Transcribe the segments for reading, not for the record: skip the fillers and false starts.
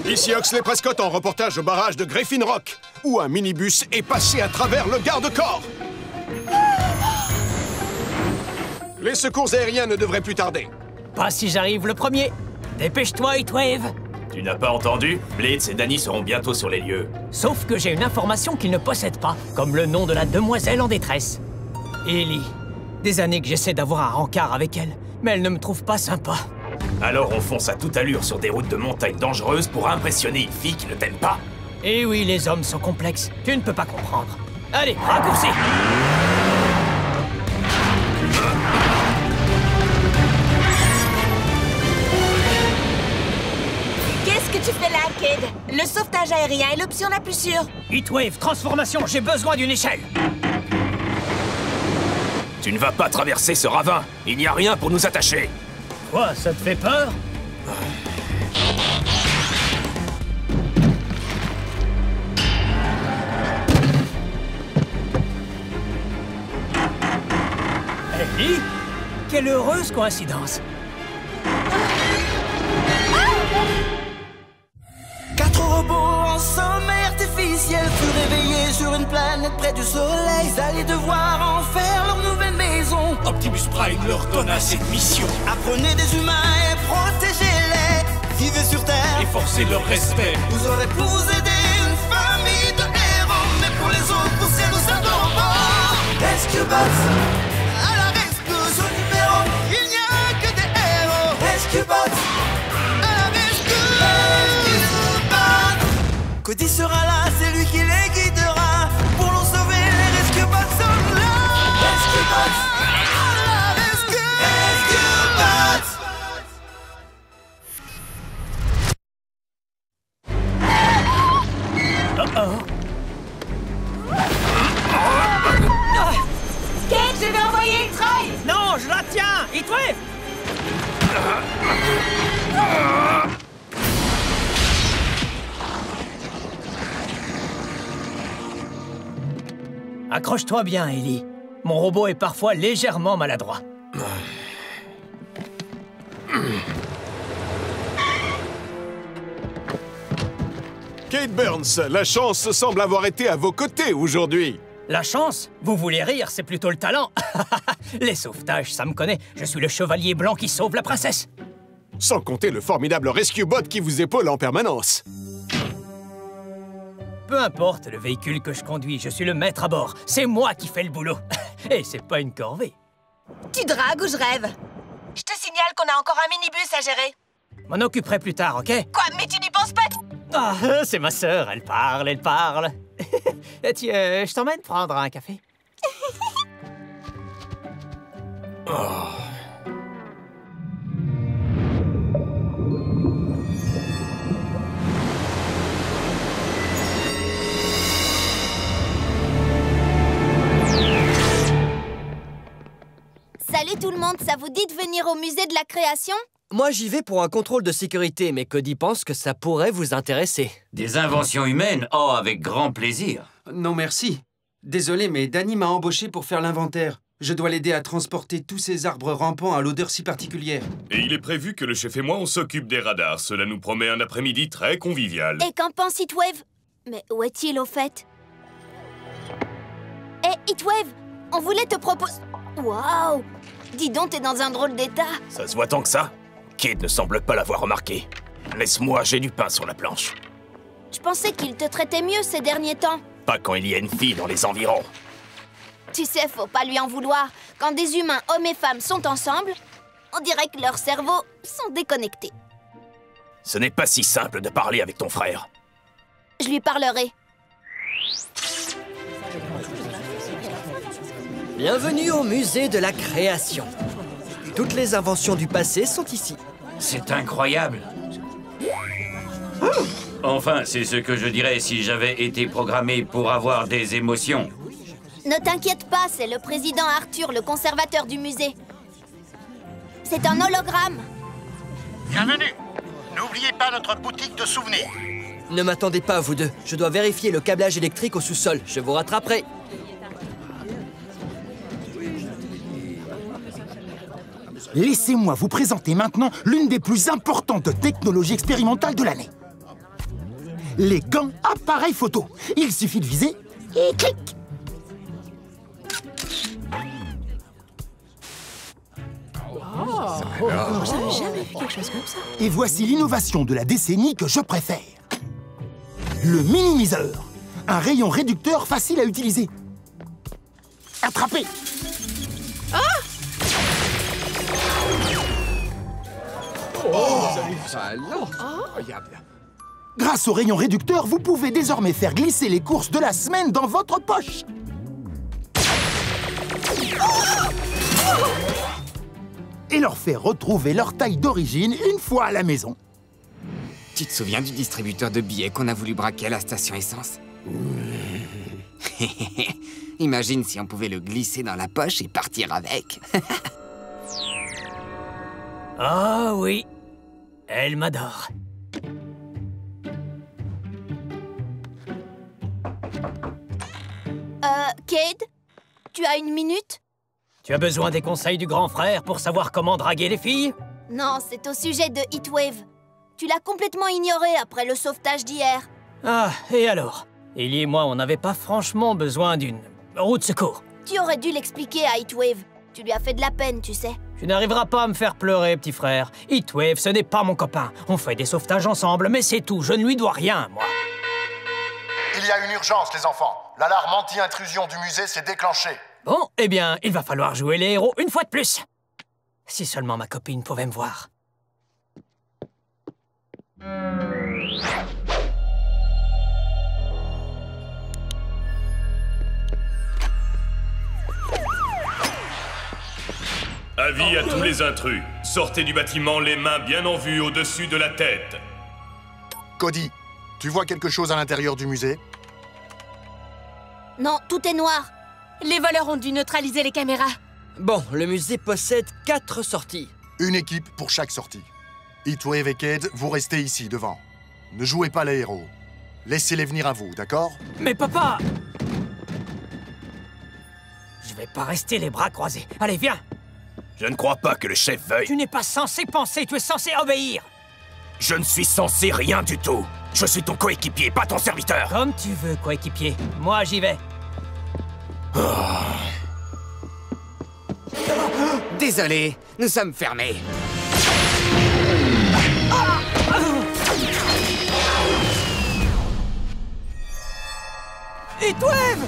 Ici Oxley Prescott en reportage au barrage de Griffin Rock, où un minibus est passé à travers le garde-corps. Les secours aériens ne devraient plus tarder. Pas si j'arrive le premier. Dépêche-toi, Heatwave. Tu n'as pas entendu? Blitz et Danny seront bientôt sur les lieux. Sauf que j'ai une information qu'ils ne possèdent pas, comme le nom de la demoiselle en détresse. Ellie. Des années que j'essaie d'avoir un rencard avec elle, mais elle ne me trouve pas sympa. Alors on fonce à toute allure sur des routes de montagne dangereuses pour impressionner une fille qui ne t'aime pas? Eh oui, les hommes sont complexes. Tu ne peux pas comprendre. Allez, raccourci! Qu'est-ce que tu fais là, Cade? Le sauvetage aérien est l'option la plus sûre. Heatwave, transformation, j'ai besoin d'une échelle. Tu ne vas pas traverser ce ravin. Il n'y a rien pour nous attacher. Quoi, ça te fait peur? Ellie? Quelle heureuse coïncidence! 4 robots en sommeil artificiel furent réveillés sur une planète près du soleil. Ils allaient devoir en faire leur nouvelle maison. Optimus Prime leur donna cette mission. Apprenez des humains et protégez-les. Vivez sur Terre Et forcez leur respect. Vous aurez pour aider une famille de héros. Mais pour les autres, poussez nous adorons. Rescue Bots, à la rescousse au numéro. Il n'y a que des héros. Rescue Bots, à la rescousse. Rescue Bots. Cody sera là, c'est lui qui les guidera. Pour nous sauver, les Rescue Bots sont là. Rescue Bots, à la rescue. Rescue Bots. Cade, je vais envoyer une treuil! Non, je la tiens! Heatwave! Accroche-toi bien, Ellie. Mon robot est parfois légèrement maladroit. Cade Burns, la chance semble avoir été à vos côtés aujourd'hui. La chance? Vous voulez rire, c'est plutôt le talent. Les sauvetages, ça me connaît. Je suis le chevalier blanc qui sauve la princesse. Sans compter le formidable Rescue Bot qui vous épaule en permanence. Peu importe le véhicule que je conduis, je suis le maître à bord. C'est moi qui fais le boulot. Et c'est pas une corvée. Tu dragues ou je rêve? Je te signale qu'on a encore un minibus à gérer. M'en occuperai plus tard, ok? Quoi, mais tu n'y penses pas? Ah, c'est ma sœur, elle parle, elle parle. Tiens, je t'emmène prendre un café. Salut tout le monde, ça vous dit de venir au musée de la création? Moi, j'y vais pour un contrôle de sécurité, mais Cody pense que ça pourrait vous intéresser. Des inventions humaines? Oh, avec grand plaisir. Non, merci. Désolé, mais Danny m'a embauché pour faire l'inventaire. Je dois l'aider à transporter tous ces arbres rampants à l'odeur si particulière. Et il est prévu que le chef et moi, on s'occupe des radars. Cela nous promet un après-midi très convivial. Et qu'en pense Heatwave? Mais où est-il au fait? Hé, Heatwave, on voulait te proposer... Waouh! Dis donc, t'es dans un drôle d'état. Ça se voit tant que ça? Cade ne semble pas l'avoir remarqué. Laisse-moi, j'ai du pain sur la planche. Je pensais qu'il te traitait mieux ces derniers temps. Pas quand il y a une fille dans les environs. Tu sais, faut pas lui en vouloir. Quand des humains, hommes et femmes, sont ensemble, on dirait que leurs cerveaux sont déconnectés. Ce n'est pas si simple de parler avec ton frère. Je lui parlerai. Bienvenue au musée de la création. Toutes les inventions du passé sont ici. C'est incroyable. Enfin, c'est ce que je dirais si j'avais été programmé pour avoir des émotions. Ne t'inquiète pas, c'est le président Arthur, le conservateur du musée. C'est un hologramme. Bienvenue. N'oubliez pas notre boutique de souvenirs. Ne m'attendez pas, vous deux. Je dois vérifier le câblage électrique au sous-sol. Je vous rattraperai. Laissez-moi vous présenter maintenant l'une des plus importantes technologies expérimentales de l'année. les gants appareil photo. Il suffit de viser et clic. J'avais jamais vu quelque chose comme ça. Et voici l'innovation de la décennie que je préfère. Le minimiseur. Un rayon réducteur facile à utiliser. Attrapez. Grâce au rayon réducteur, vous pouvez désormais faire glisser les courses de la semaine dans votre poche. Et leur faire retrouver leur taille d'origine une fois à la maison. Tu te souviens du distributeur de billets qu'on a voulu braquer à la station essence? Imagine si on pouvait le glisser dans la poche et partir avec. Ah oui, elle m'adore. Cade, tu as une minute? Tu as besoin des conseils du grand frère pour savoir comment draguer les filles? Non, c'est au sujet de Heatwave. Tu l'as complètement ignoré après le sauvetage d'hier. Ah, et alors? Ellie et moi, on n'avait pas franchement besoin d'une roue de secours. Tu aurais dû l'expliquer à Heatwave. Tu lui as fait de la peine, tu sais. Tu n'arriveras pas à me faire pleurer, petit frère. Heatwave, ce n'est pas mon copain. On fait des sauvetages ensemble, mais c'est tout. Je ne lui dois rien, moi. Il y a une urgence, les enfants. L'alarme anti-intrusion du musée s'est déclenchée. Bon, eh bien, il va falloir jouer les héros une fois de plus. Si seulement ma copine pouvait me voir. Avis à tous les intrus. Sortez du bâtiment les mains bien en vue au-dessus de la tête. Cody, tu vois quelque chose à l'intérieur du musée? Non, tout est noir. Les voleurs ont dû neutraliser les caméras. Bon, le musée possède 4 sorties. Une équipe pour chaque sortie. Heatwave et Cade, vous restez ici, devant. Ne jouez pas les héros. Laissez-les venir à vous, d'accord? Mais papa! Je vais pas rester les bras croisés. Allez, viens! Je ne crois pas que le chef veuille. Tu n'es pas censé penser, tu es censé obéir! Je ne suis censé rien du tout. Je suis ton coéquipier, pas ton serviteur. Comme tu veux, coéquipier. Moi, j'y vais. Désolé, nous sommes fermés. Heatwave!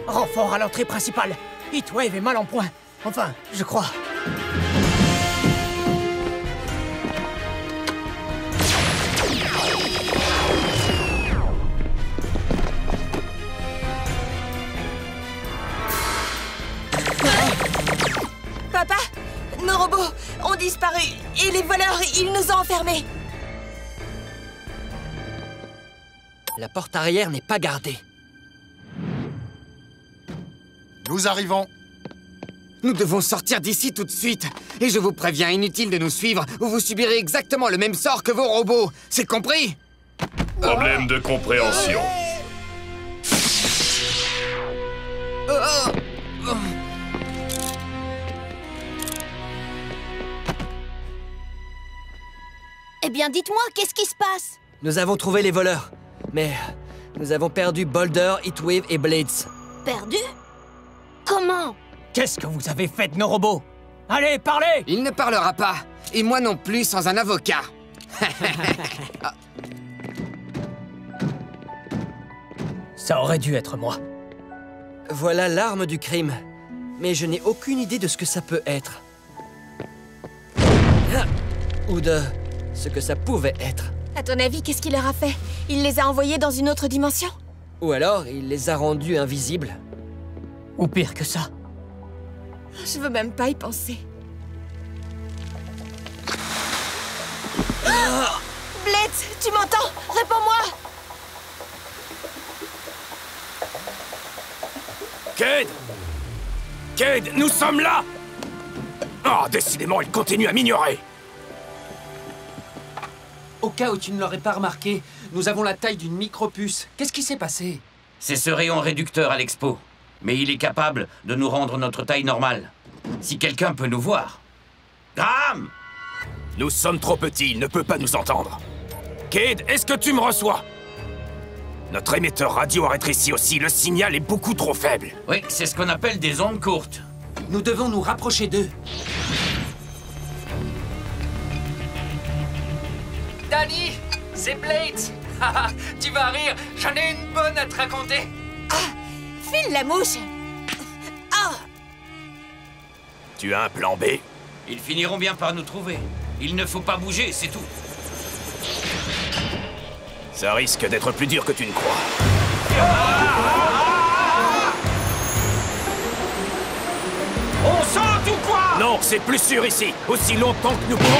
Renfort à l'entrée principale. Heatwave est mal en point. Enfin, je crois. Papa, nos robots ont disparu et les voleurs, ils nous ont enfermés. La porte arrière n'est pas gardée. Nous arrivons. Nous devons sortir d'ici tout de suite. Et je vous préviens, inutile de nous suivre ou vous subirez exactement le même sort que vos robots. C'est compris? Problème de compréhension. Eh bien, dites-moi, qu'est-ce qui se passe? Nous avons trouvé les voleurs. Mais nous avons perdu Boulder, Heatwave et Blades. Perdu? Comment? Qu'est-ce que vous avez fait de nos robots? Allez, parlez! Il ne parlera pas. Et moi non plus sans un avocat. Ça aurait dû être moi. Voilà l'arme du crime. Mais je n'ai aucune idée de ce que ça peut être. Ou de ce que ça pouvait être. À ton avis, qu'est-ce qu'il leur a fait? Il les a envoyés dans une autre dimension? Ou alors, il les a rendus invisibles. Ou pire que ça. Je veux même pas y penser. Blitz, tu m'entends? Réponds-moi! Cade! Cade, nous sommes là! Oh, décidément, il continue à m'ignorer! Au cas où tu ne l'aurais pas remarqué, nous avons la taille d'une micropuce. Qu'est-ce qui s'est passé? C'est ce rayon réducteur à l'expo. Mais il est capable de nous rendre notre taille normale. Si quelqu'un peut nous voir... Graham! Nous sommes trop petits, il ne peut pas nous entendre. Cade, est-ce que tu me reçois? Notre émetteur radio a rétréci aussi, le signal est beaucoup trop faible. Oui, c'est ce qu'on appelle des ondes courtes. Nous devons nous rapprocher d'eux. Danny, c'est Blades. Tu vas rire, j'en ai une bonne à te raconter. File la mouche. Tu as un plan B? Ils finiront bien par nous trouver. Il ne faut pas bouger, c'est tout. Ça risque d'être plus dur que tu ne crois. On saute ou quoi? Non, c'est plus sûr ici. Aussi longtemps que nous pouvons...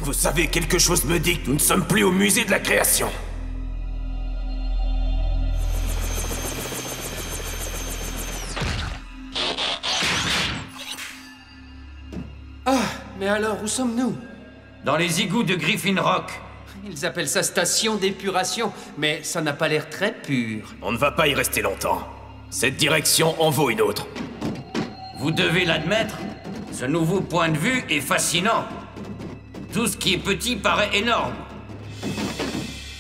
Vous savez, quelque chose me dit que nous ne sommes plus au musée de la création. Ah, mais alors, où sommes-nous? Dans les égouts de Griffin Rock. Ils appellent ça station d'épuration, mais ça n'a pas l'air très pur. On ne va pas y rester longtemps. Cette direction en vaut une autre. Vous devez l'admettre, ce nouveau point de vue est fascinant. Tout ce qui est petit paraît énorme.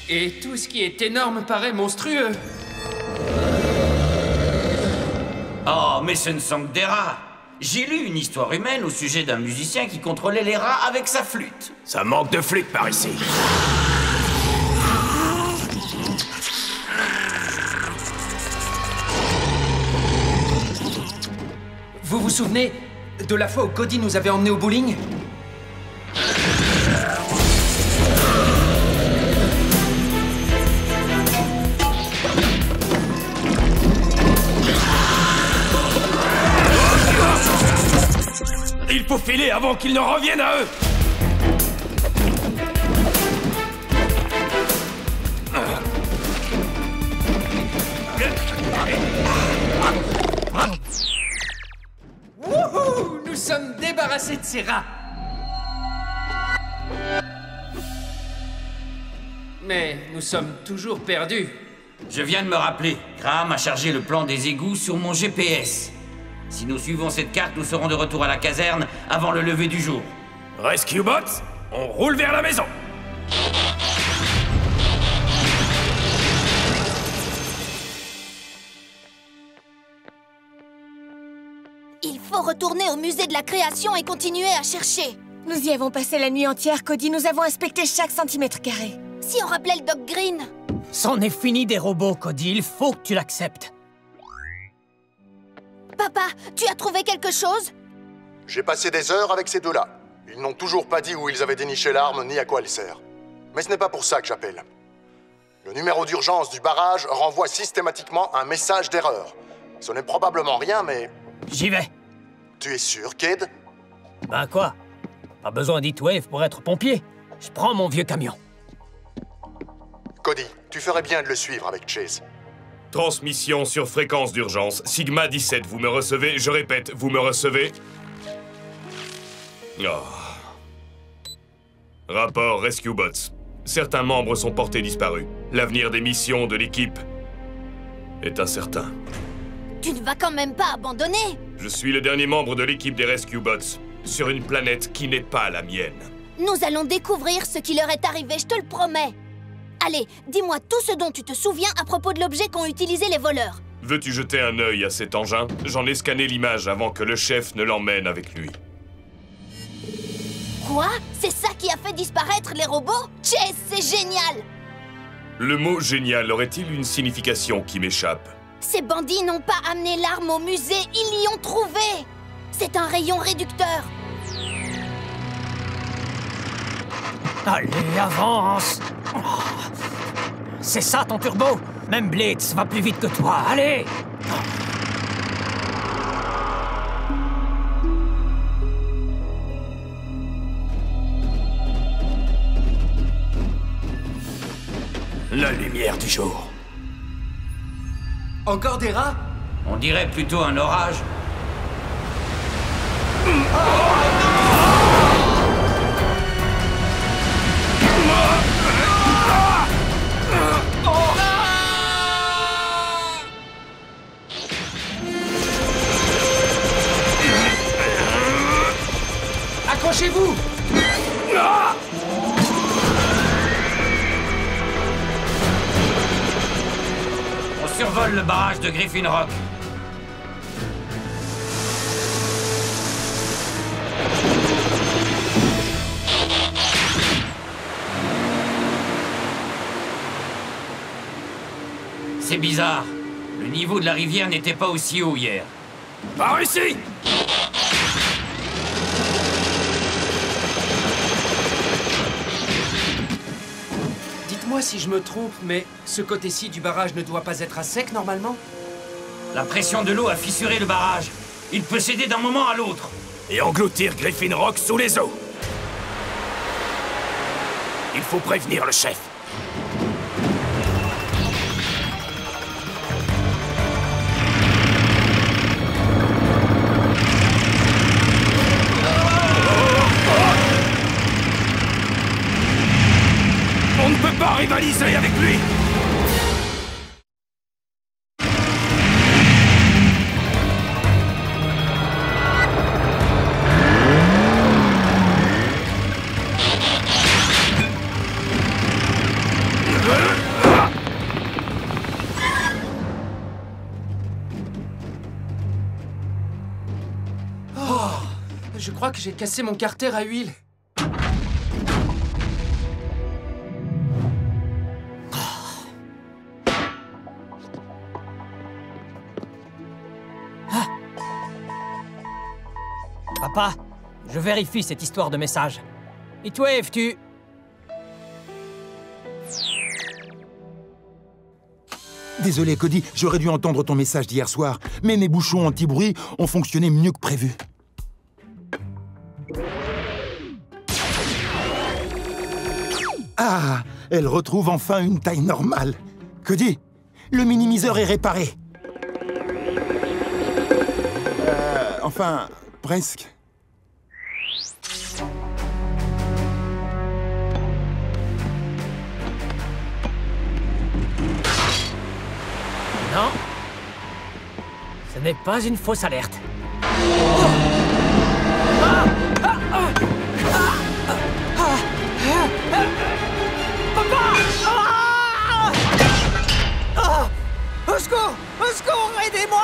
Et tout ce qui est énorme paraît monstrueux. Oh, mais ce ne sont que des rats. J'ai lu une histoire humaine au sujet d'un musicien qui contrôlait les rats avec sa flûte. Ça manque de flûte par ici. Vous vous souvenez de la fois où Cody nous avait emmenés au bowling? Il faut filer avant qu'ils ne reviennent à eux. Wouhou! Nous sommes débarrassés de ces rats. Mais nous sommes toujours perdus. Je viens de me rappeler. Graham a chargé le plan des égouts sur mon GPS. Si nous suivons cette carte, nous serons de retour à la caserne avant le lever du jour. Rescue Bots, on roule vers la maison. Il faut retourner au musée de la création et continuer à chercher. Nous y avons passé la nuit entière, Cody. Nous avons inspecté chaque centimètre carré. Si on rappelait le Doc Green. C'en est fini des robots, Cody. Il faut que tu l'acceptes. Papa, tu as trouvé quelque chose? J'ai passé des heures avec ces deux-là. Ils n'ont toujours pas dit où ils avaient déniché l'arme ni à quoi elle sert. Mais ce n'est pas pour ça que j'appelle. Le numéro d'urgence du barrage renvoie systématiquement un message d'erreur. Ce n'est probablement rien, mais... J'y vais. Tu es sûr, Cade? Ben quoi? Pas besoin d'Heatwave pour être pompier. Je prends mon vieux camion. Cody, tu ferais bien de le suivre avec Chase. Transmission sur fréquence d'urgence. Sigma 17, vous me recevez? Je répète, vous me recevez? Oh. Rapport Rescue Bots. Certains membres sont portés disparus. L'avenir des missions de l'équipe est incertain. Tu ne vas quand même pas abandonner? Je suis le dernier membre de l'équipe des Rescue Bots, sur une planète qui n'est pas la mienne. Nous allons découvrir ce qui leur est arrivé, je te le promets. Allez, dis-moi tout ce dont tu te souviens à propos de l'objet qu'ont utilisé les voleurs. Veux-tu jeter un œil à cet engin? J'en ai scanné l'image avant que le chef ne l'emmène avec lui. Quoi? C'est ça qui a fait disparaître les robots? Chase, c'est génial! Le mot « génial » aurait-il une signification qui m'échappe? Ces bandits n'ont pas amené l'arme au musée, ils l'y ont trouvé! C'est un rayon réducteur! Allez, avance! C'est ça ton turbo? Même Blitz va plus vite que toi, allez! La lumière du jour. Encore des rats? On dirait plutôt un orage. Accrochez-vous! On survole le barrage de Griffin Rock. C'est bizarre. Le niveau de la rivière n'était pas aussi haut hier. Par ici! Dites-moi si je me trompe, mais ce côté-ci du barrage ne doit pas être à sec normalement? La pression de l'eau a fissuré le barrage. Il peut céder d'un moment à l'autre. Et engloutir Griffin Rock sous les eaux. Il faut prévenir le chef. On ne peut pas rivaliser avec lui! Je crois que j'ai cassé mon carter à huile. Papa, je vérifie cette histoire de message. Heatwave, tu... Désolé, Cody, j'aurais dû entendre ton message d'hier soir, mais mes bouchons anti-bruit ont fonctionné mieux que prévu. Ah, elle retrouve enfin une taille normale. Cody, le minimiseur est réparé. Enfin, presque. Non. Ce n'est pas une fausse alerte. Au secours! Au secours! Aidez-moi!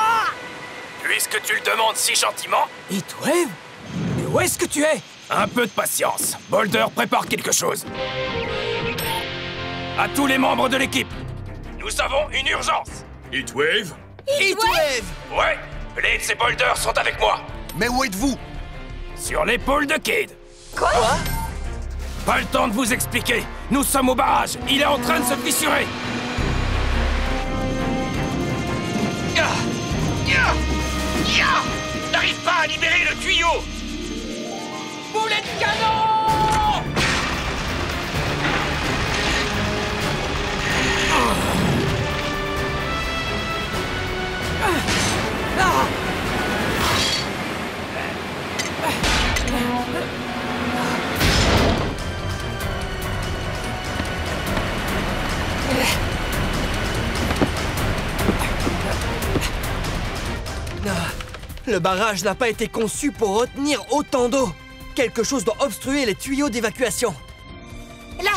Puisque tu le demandes si gentiment... Heatwave? Mais où est-ce que tu es? Un peu de patience. Boulder prépare quelque chose. À tous les membres de l'équipe, nous avons une urgence. Heatwave? Heatwave! Ouais, Blitz et Boulder sont avec moi. Mais où êtes-vous? Sur l'épaule de Cade. Quoi? Pas le temps de vous expliquer. Nous sommes au barrage. Il est en train de se fissurer. N'arrive pas à libérer le tuyau! Boulet de canon! Le barrage n'a pas été conçu pour retenir autant d'eau. Quelque chose doit obstruer les tuyaux d'évacuation. Là!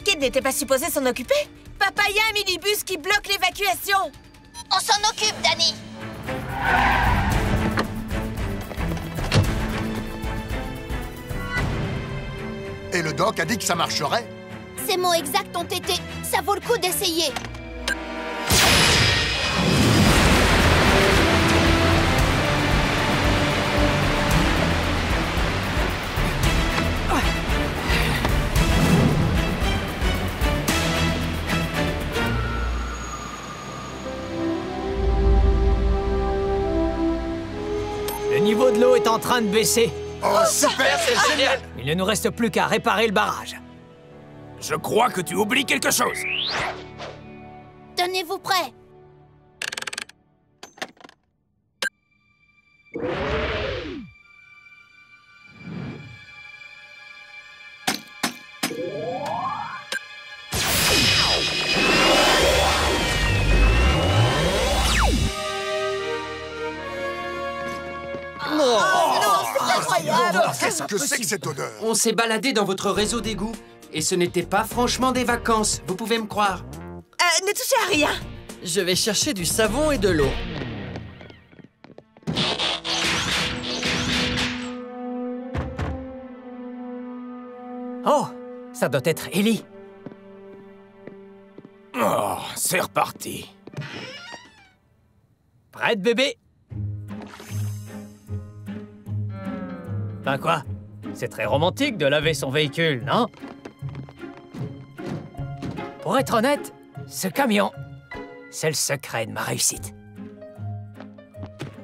Cade n'était pas supposé s'en occuper? Papa, il y a un minibus qui bloque l'évacuation! On s'en occupe, Danny. Et le doc a dit que ça marcherait? Ces mots exacts ont été... Ça vaut le coup d'essayer. en train de baisser. Oh, super, c'est génial! Il ne nous reste plus qu'à réparer le barrage. Je crois que tu oublies quelque chose. Tenez-vous prêts. Non. Qu'est-ce que c'est que cette odeur? On s'est baladé dans votre réseau d'égouts. Et ce n'était pas franchement des vacances, vous pouvez me croire. Ne touchez à rien. Je vais chercher du savon et de l'eau. Oh, ça doit être Ellie. Oh, c'est reparti. Prête, bébé? Ben quoi? C'est très romantique de laver son véhicule, non? Pour être honnête, ce camion, c'est le secret de ma réussite.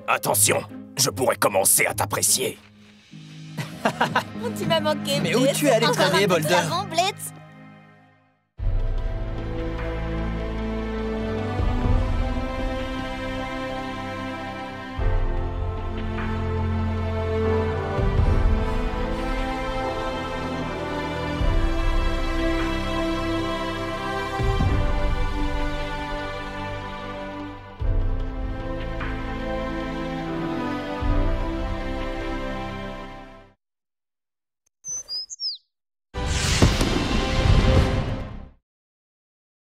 Attention, je pourrais commencer à t'apprécier. Tu m'as manqué, Mais où Blitz. tu es allé Encore un traîner, peu de Boulder? savon, Blitz.